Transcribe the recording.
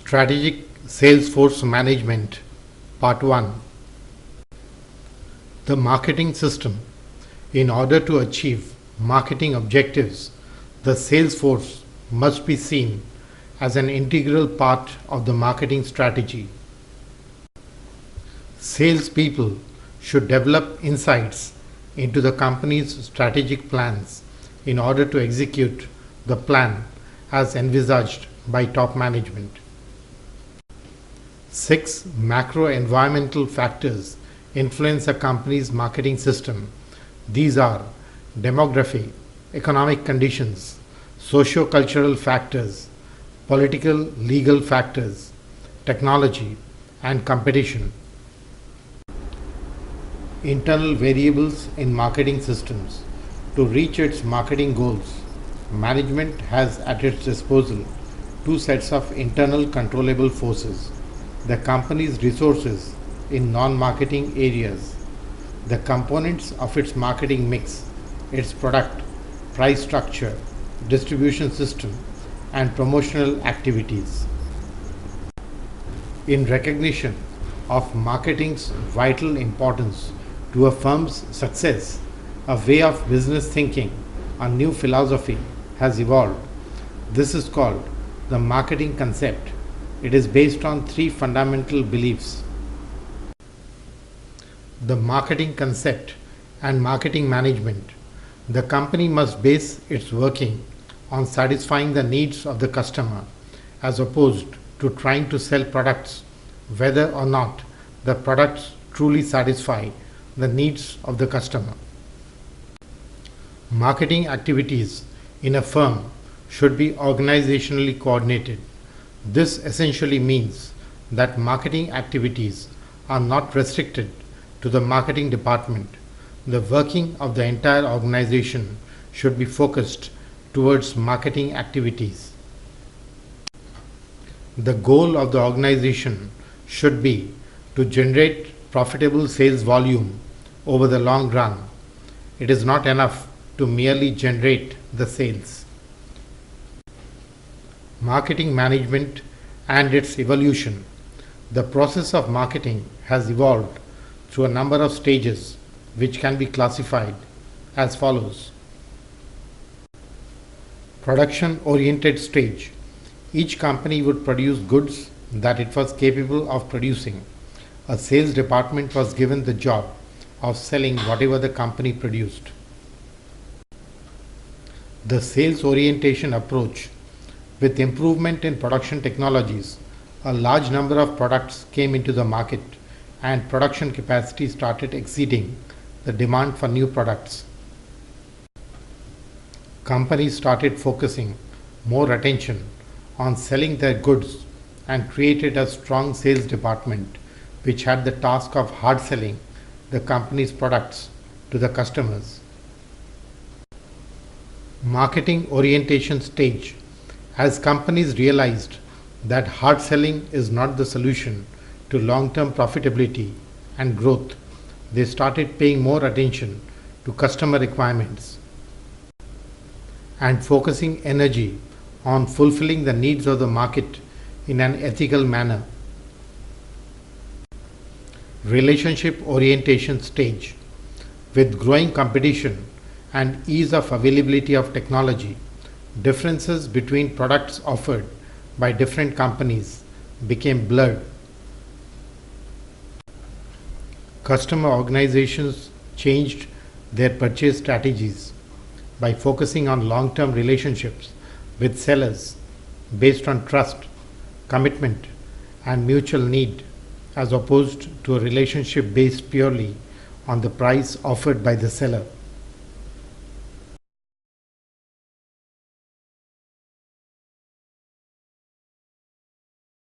Strategic Salesforce Management Part 1. The marketing system. In order to achieve marketing objectives, the sales force must be seen as an integral part of the marketing strategy. Salespeople should develop insights into the company's strategic plans in order to execute the plan as envisaged by top management. 6 macro-environmental factors influence a company's marketing system. These are demography, economic conditions, socio-cultural factors, political legal factors, technology, and competition. Internal variables in marketing systems. To reach its marketing goals, management has at its disposal 2 sets of internal controllable forces: the company's resources in non-marketing areas, the components of its marketing mix, its product, price structure, distribution system, and promotional activities. In recognition of marketing's vital importance to a firm's success, a way of business thinking, a new philosophy has evolved. This is called the marketing concept. It is based on 3 fundamental beliefs: the marketing concept and marketing management. The company must base its working on satisfying the needs of the customer as opposed to trying to sell products, whether or not the products truly satisfy the needs of the customer. Marketing activities in a firm should be organizationally coordinated. This essentially means that marketing activities are not restricted to the marketing department. The working of the entire organization should be focused towards marketing activities. The goal of the organization should be to generate profitable sales volume over the long run. It is not enough to merely generate the sales. Marketing management and its evolution. The process of marketing has evolved through a number of stages which can be classified as follows. Production-oriented stage. Each company would produce goods that it was capable of producing. A sales department was given the job of selling whatever the company produced. The sales orientation approach. With improvement in production technologies, a large number of products came into the market and production capacity started exceeding the demand for new products. Companies started focusing more attention on selling their goods and created a strong sales department which had the task of hard selling the company's products to the customers. Marketing orientation stage. As companies realized that hard selling is not the solution to long-term profitability and growth, they started paying more attention to customer requirements and focusing energy on fulfilling the needs of the market in an ethical manner. Relationship orientation stage. With growing competition and ease of availability of technology, differences between products offered by different companies became blurred. Customer organizations changed their purchase strategies by focusing on long-term relationships with sellers based on trust, commitment, and mutual need, as opposed to a relationship based purely on the price offered by the seller.